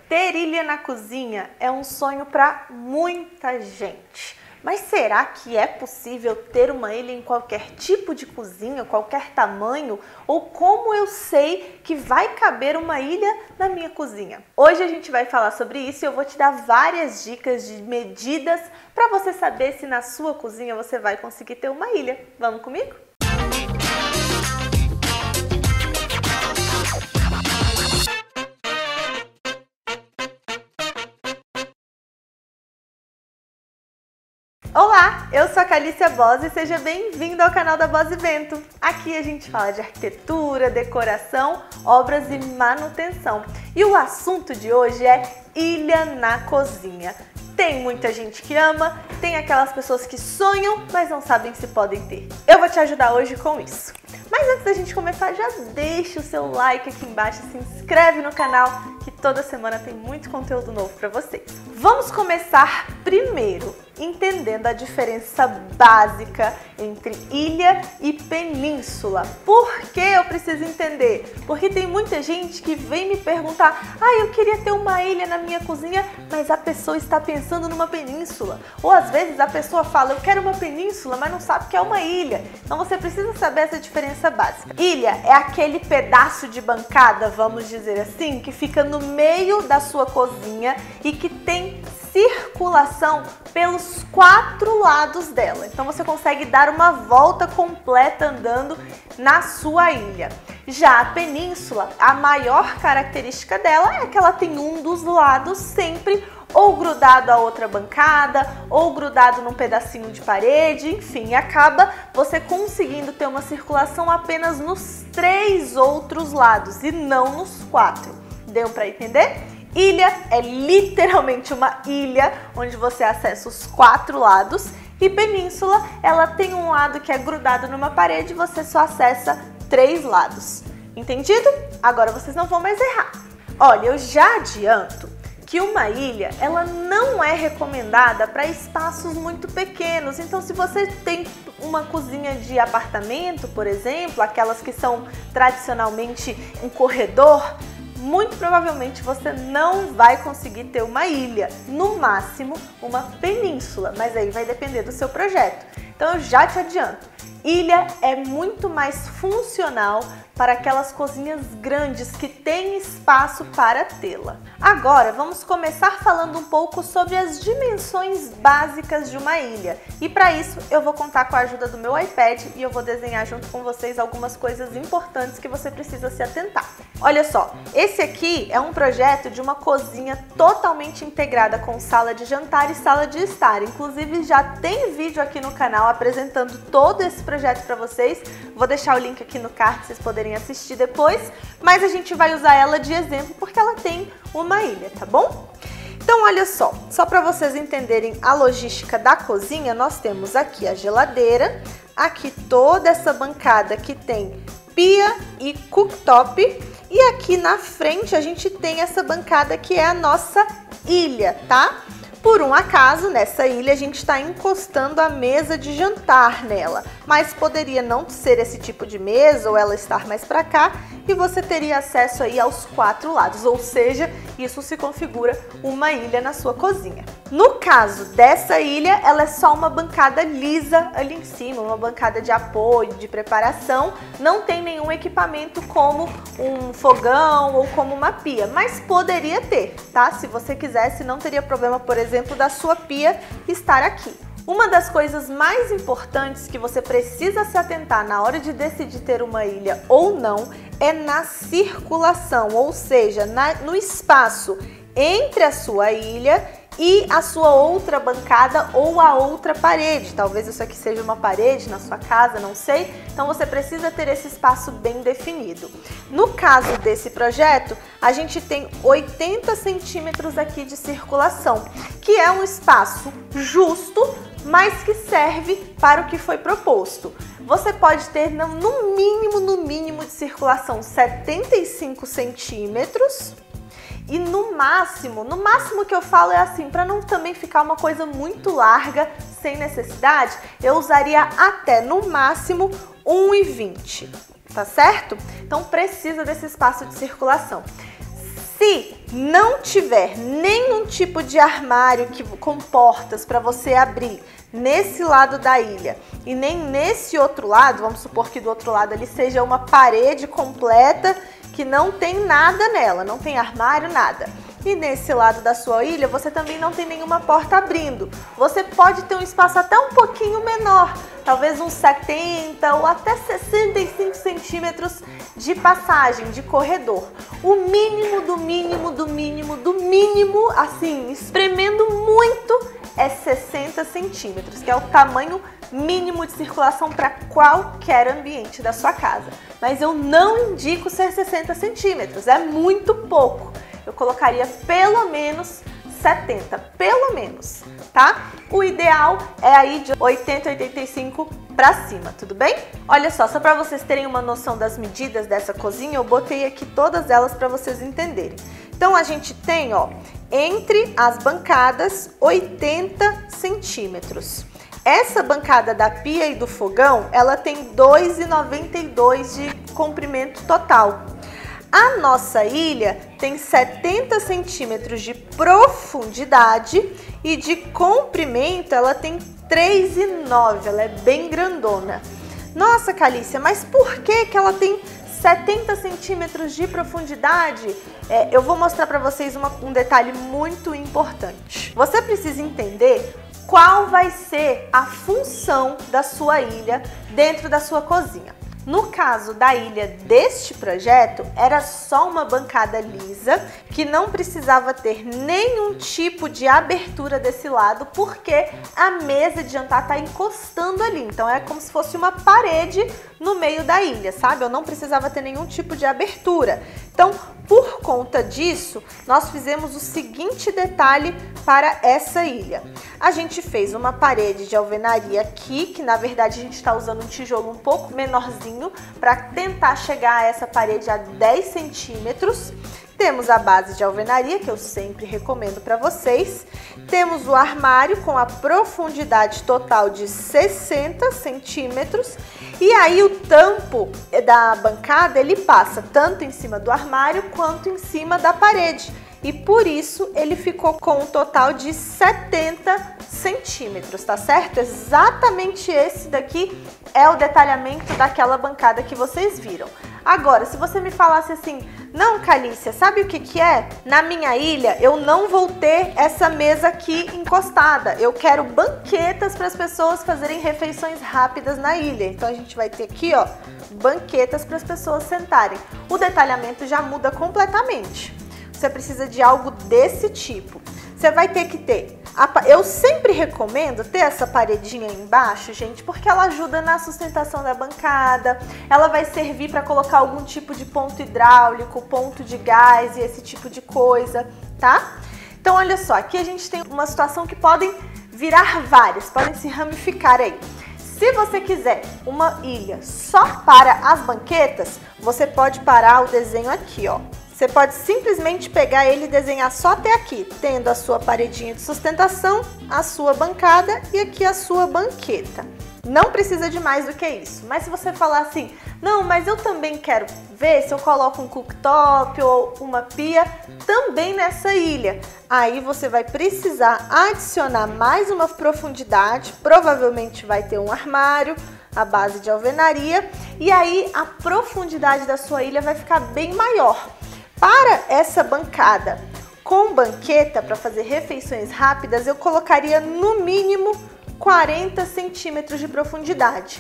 Ter ilha na cozinha é um sonho para muita gente. Mas será que é possível ter uma ilha em qualquer tipo de cozinha, qualquer tamanho? Ou como eu sei que vai caber uma ilha na minha cozinha? Hoje a gente vai falar sobre isso e eu vou te dar várias dicas de medidas para você saber se na sua cozinha você vai conseguir ter uma ilha. Vamos comigo? Olá, eu sou a Calícia Bose e seja bem-vindo ao canal da Bose Vento. Aqui a gente fala de arquitetura, decoração, obras e manutenção. E o assunto de hoje é ilha na cozinha. Tem muita gente que ama, tem aquelas pessoas que sonham, mas não sabem se podem ter. Eu vou te ajudar hoje com isso. Mas antes da gente começar, já deixa o seu like aqui embaixo, se inscreve no canal, que toda semana tem muito conteúdo novo para vocês. Vamos começar primeiro entendendo a diferença básica entre ilha e península. Por que eu preciso entender? Porque tem muita gente que vem me perguntar: eu queria ter uma ilha na minha cozinha, mas a pessoa está pensando numa península. Ou às vezes a pessoa fala: eu quero uma península, mas não sabe que é uma ilha. Então você precisa saber essa diferença básica. Ilha é aquele pedaço de bancada, vamos dizer assim, que fica no meio da sua cozinha e que tem circulação pelos 4 lados dela. Então você consegue dar uma volta completa andando na sua ilha. Já a península, a maior característica dela é que ela tem um dos lados sempre ou grudado a outra bancada, ou grudado num pedacinho de parede, enfim, acaba você conseguindo ter uma circulação apenas nos 3 outros lados e não nos 4. Deu para entender? Ilha é literalmente uma ilha onde você acessa os 4 lados, e península, ela tem um lado que é grudado numa parede e você só acessa 3 lados. Entendido? Agora vocês não vão mais errar. Olha, eu já adianto que uma ilha, ela não é recomendada para espaços muito pequenos. Então, se você tem uma cozinha de apartamento, por exemplo, aquelas que são tradicionalmente um corredor, muito provavelmente você não vai conseguir ter uma ilha, no máximo uma península, mas aí vai depender do seu projeto. Então eu já te adianto, ilha é muito mais funcional para aquelas cozinhas grandes que têm espaço para tê-la. Agora vamos começar falando um pouco sobre as dimensões básicas de uma ilha. E para isso eu vou contar com a ajuda do meu iPad e eu vou desenhar junto com vocês algumas coisas importantes que você precisa se atentar. Olha só, esse aqui é um projeto de uma cozinha totalmente integrada com sala de jantar e sala de estar. Inclusive já tem vídeo aqui no canal apresentando todo esse projeto para vocês. Vou deixar o link aqui no card para vocês poderem assistir depois, mas a gente vai usar ela de exemplo porque ela tem uma ilha, tá bom? Então olha só para vocês entenderem a logística da cozinha, nós temos aqui a geladeira, aqui toda essa bancada que tem pia e cooktop, e aqui na frente a gente tem essa bancada que é a nossa ilha, tá? Por um acaso, nessa ilha a gente está encostando a mesa de jantar nela, mas poderia não ser esse tipo de mesa ou ela estar mais para cá e você teria acesso aí aos 4 lados, ou seja, isso se configura uma ilha na sua cozinha. No caso dessa ilha, ela é só uma bancada lisa ali em cima, uma bancada de apoio, de preparação, não tem nenhum equipamento como um fogão ou como uma pia, mas poderia ter, tá? Se você quisesse, não teria problema, por exemplo, da sua pia estar aqui. Uma das coisas mais importantes que você precisa se atentar na hora de decidir ter uma ilha ou não é na circulação, ou seja, no espaço entre a sua ilha e a sua outra bancada ou a outra parede. Talvez isso aqui seja uma parede na sua casa, não sei. Então você precisa ter esse espaço bem definido. No caso desse projeto, a gente tem 80 centímetros aqui de circulação, que é um espaço justo, mas que serve para o que foi proposto. Você pode ter no mínimo de circulação 75 centímetros. E no máximo que eu falo é assim, para não também ficar uma coisa muito larga, sem necessidade, eu usaria até no máximo 1,20, tá certo? Então precisa desse espaço de circulação. Se não tiver nenhum tipo de armário com portas para você abrir nesse lado da ilha e nem nesse outro lado, vamos supor que do outro lado ali seja uma parede completa que não tem nada nela, não tem armário, nada. E nesse lado da sua ilha você também não tem nenhuma porta abrindo. Você pode ter um espaço até um pouquinho menor, talvez uns 70 ou até 65 centímetros de passagem, de corredor. O mínimo do mínimo do mínimo do mínimo, assim, espremendo muito, é 60 centímetros, que é o tamanho mínimo de circulação para qualquer ambiente da sua casa. Mas eu não indico ser 60 centímetros, é muito pouco. Eu colocaria pelo menos 70, pelo menos, tá? O ideal é aí de 80, 85 pra cima, tudo bem? Olha só para vocês terem uma noção das medidas dessa cozinha, eu botei aqui todas elas para vocês entenderem. Então a gente tem, ó, entre as bancadas 80 centímetros. Essa bancada da pia e do fogão, ela tem 2,92 de comprimento total. A nossa ilha tem 70 centímetros de profundidade e de comprimento ela tem 3,9, ela é bem grandona. Nossa, Calícia, mas por que ela tem 70 centímetros de profundidade? Eu vou mostrar para vocês um detalhe muito importante. Você precisa entender qual vai ser a função da sua ilha dentro da sua cozinha. No caso da ilha deste projeto, era só uma bancada lisa, que não precisava ter nenhum tipo de abertura desse lado, porque a mesa de jantar está encostando ali. Então é como se fosse uma parede no meio da ilha, sabe? Eu não precisava ter nenhum tipo de abertura. Então, por conta disso, nós fizemos o seguinte detalhe para essa ilha. A gente fez uma parede de alvenaria aqui, que na verdade a gente está usando um tijolo um pouco menorzinho para tentar chegar a essa parede a 10 centímetros. Temos a base de alvenaria, que eu sempre recomendo para vocês. Temos o armário com a profundidade total de 60 centímetros. E aí o tampo da bancada, ele passa tanto em cima do armário quanto em cima da parede. E por isso ele ficou com um total de 70 centímetros, tá certo? Exatamente esse daqui é o detalhamento daquela bancada que vocês viram. Agora, se você me falasse assim, não, Calícia, sabe o que que é? Na minha ilha, eu não vou ter essa mesa aqui encostada. Eu quero banquetas para as pessoas fazerem refeições rápidas na ilha. Então, a gente vai ter aqui, ó, banquetas para as pessoas sentarem. O detalhamento já muda completamente. Você precisa de algo desse tipo. Você vai ter que ter... Eu sempre recomendo ter essa paredinha aí embaixo, gente, porque ela ajuda na sustentação da bancada, ela vai servir para colocar algum tipo de ponto hidráulico, ponto de gás e esse tipo de coisa, tá? Então, olha só, aqui a gente tem uma situação que podem virar várias, podem se ramificar aí. Se você quiser uma ilha só para as banquetas, você pode parar o desenho aqui, ó. Você pode simplesmente pegar ele e desenhar só até aqui, tendo a sua paredinha de sustentação, a sua bancada e aqui a sua banqueta. Não precisa de mais do que isso. Mas se você falar assim, não, mas eu também quero ver se eu coloco um cooktop ou uma pia também nessa ilha. Aí você vai precisar adicionar mais uma profundidade, provavelmente vai ter um armário, a base de alvenaria, e aí a profundidade da sua ilha vai ficar bem maior. Para essa bancada com banqueta para fazer refeições rápidas, eu colocaria no mínimo 40 centímetros de profundidade.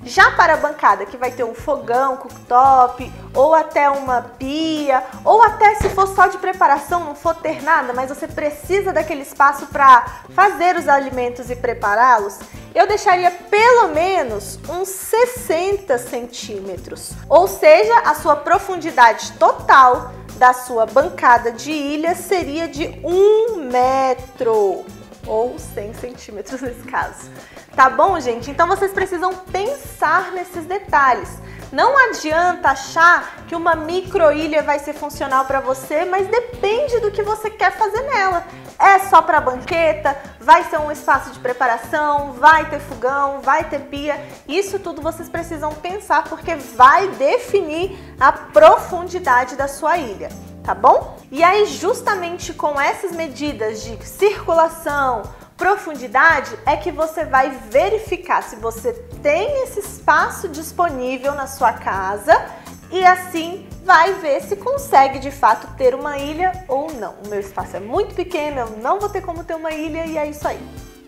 Já para a bancada que vai ter um fogão, cooktop, ou até uma pia, ou até se for só de preparação, não for ter nada, mas você precisa daquele espaço para fazer os alimentos e prepará-los, eu deixaria pelo menos uns 60 centímetros. Ou seja, a sua profundidade total da sua bancada de ilha seria de 1 metro. Ou 100 centímetros nesse caso. Tá bom, gente? Então vocês precisam pensar nesses detalhes. Não adianta achar que uma microilha vai ser funcional para você, mas depende do que você quer fazer nela. É só para banqueta, vai ser um espaço de preparação, vai ter fogão, vai ter pia. Isso tudo vocês precisam pensar porque vai definir a profundidade da sua ilha. tá bom? E aí, justamente com essas medidas de circulação, profundidade, é que você vai verificar se você tem esse espaço disponível na sua casa e assim vai ver se consegue de fato ter uma ilha ou não. O meu espaço é muito pequeno, eu não vou ter como ter uma ilha e é isso aí.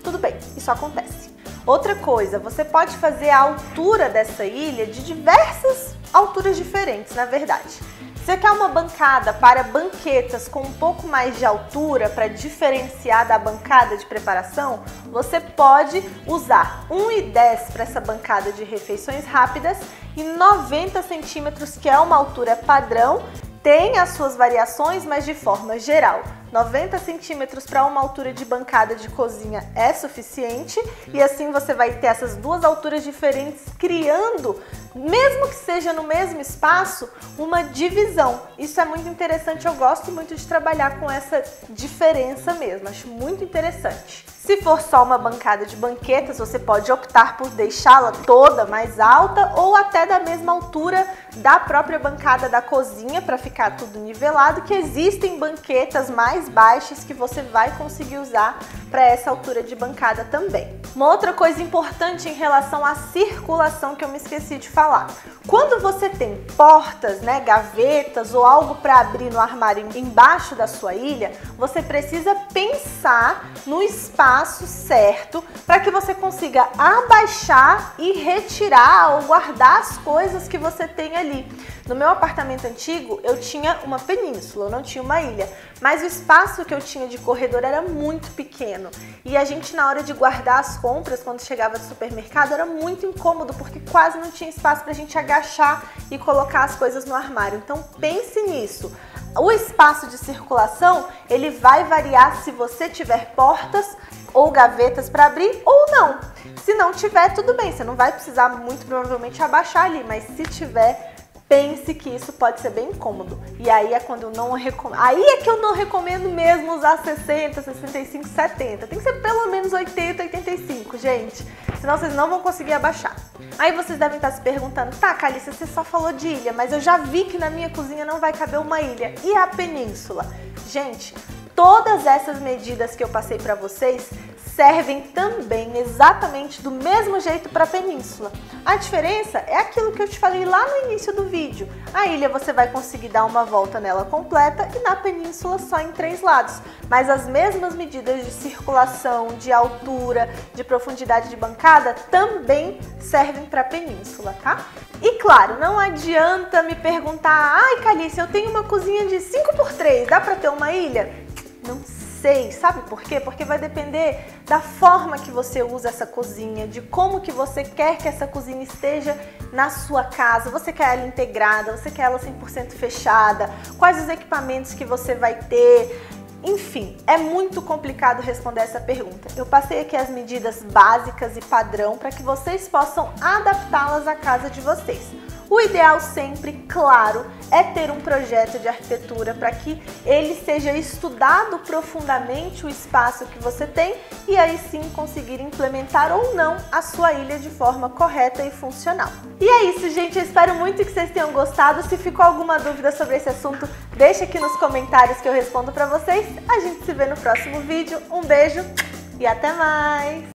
Tudo bem, isso acontece. Outra coisa, você pode fazer a altura dessa ilha de diversas alturas diferentes, na verdade. Você quer uma bancada para banquetas com um pouco mais de altura para diferenciar da bancada de preparação? Você pode usar 1,10 para essa bancada de refeições rápidas e 90 centímetros, que é uma altura padrão. Tem as suas variações, mas de forma geral, 90 centímetros para uma altura de bancada de cozinha é suficiente e assim você vai ter essas duas alturas diferentes, criando, mesmo que seja no mesmo espaço, uma divisão. Isso é muito interessante, eu gosto muito de trabalhar com essa diferença mesmo, acho muito interessante. Se for só uma bancada de banquetas, você pode optar por deixá-la toda mais alta ou até da mesma altura da própria bancada da cozinha para ficar tudo nivelado, que existem banquetas mais baixas que você vai conseguir usar para essa altura de bancada também. Uma outra coisa importante em relação à circulação que eu me esqueci de falar. Quando você tem portas, né, gavetas ou algo para abrir no armário embaixo da sua ilha, você precisa pensar no espaço certo para que você consiga abaixar e retirar ou guardar as coisas que você tem ali. No meu apartamento antigo, eu tinha uma península, eu não tinha uma ilha, mas o espaço que eu tinha de corredor era muito pequeno. E a gente, na hora de guardar as compras, quando chegava do supermercado, era muito incômodo, porque quase não tinha espaço pra gente agachar e colocar as coisas no armário. Então pense nisso. O espaço de circulação, ele vai variar se você tiver portas ou gavetas para abrir ou não. Se não tiver, tudo bem, você não vai precisar muito provavelmente abaixar ali, mas se tiver, pense que isso pode ser bem incômodo. E aí é quando eu não recomendo. Aí é que eu não recomendo mesmo usar 60, 65, 70. Tem que ser pelo menos 80, 85, gente. Senão vocês não vão conseguir abaixar. Aí vocês devem estar se perguntando, tá, Calice, você só falou de ilha, mas eu já vi que na minha cozinha não vai caber uma ilha. E a península? Gente, todas essas medidas que eu passei para vocês servem também exatamente do mesmo jeito para a península. A diferença é aquilo que eu te falei lá no início do vídeo. A ilha você vai conseguir dar uma volta nela completa e na península só em 3 lados. Mas as mesmas medidas de circulação, de altura, de profundidade de bancada também servem para a península, tá? E claro, não adianta me perguntar, ai Calice, eu tenho uma cozinha de 5x3, dá para ter uma ilha? Não sei, sabe por quê? Porque vai depender da forma que você usa essa cozinha, de como que você quer que essa cozinha esteja na sua casa. Você quer ela integrada, você quer ela 100% fechada, quais os equipamentos que você vai ter. Enfim, é muito complicado responder essa pergunta. Eu passei aqui as medidas básicas e padrão para que vocês possam adaptá-las à casa de vocês. O ideal sempre, claro, é ter um projeto de arquitetura para que ele seja estudado profundamente o espaço que você tem e aí sim conseguir implementar ou não a sua ilha de forma correta e funcional. E é isso, gente. Eu espero muito que vocês tenham gostado. Se ficou alguma dúvida sobre esse assunto, deixa aqui nos comentários que eu respondo para vocês. A gente se vê no próximo vídeo. Um beijo e até mais!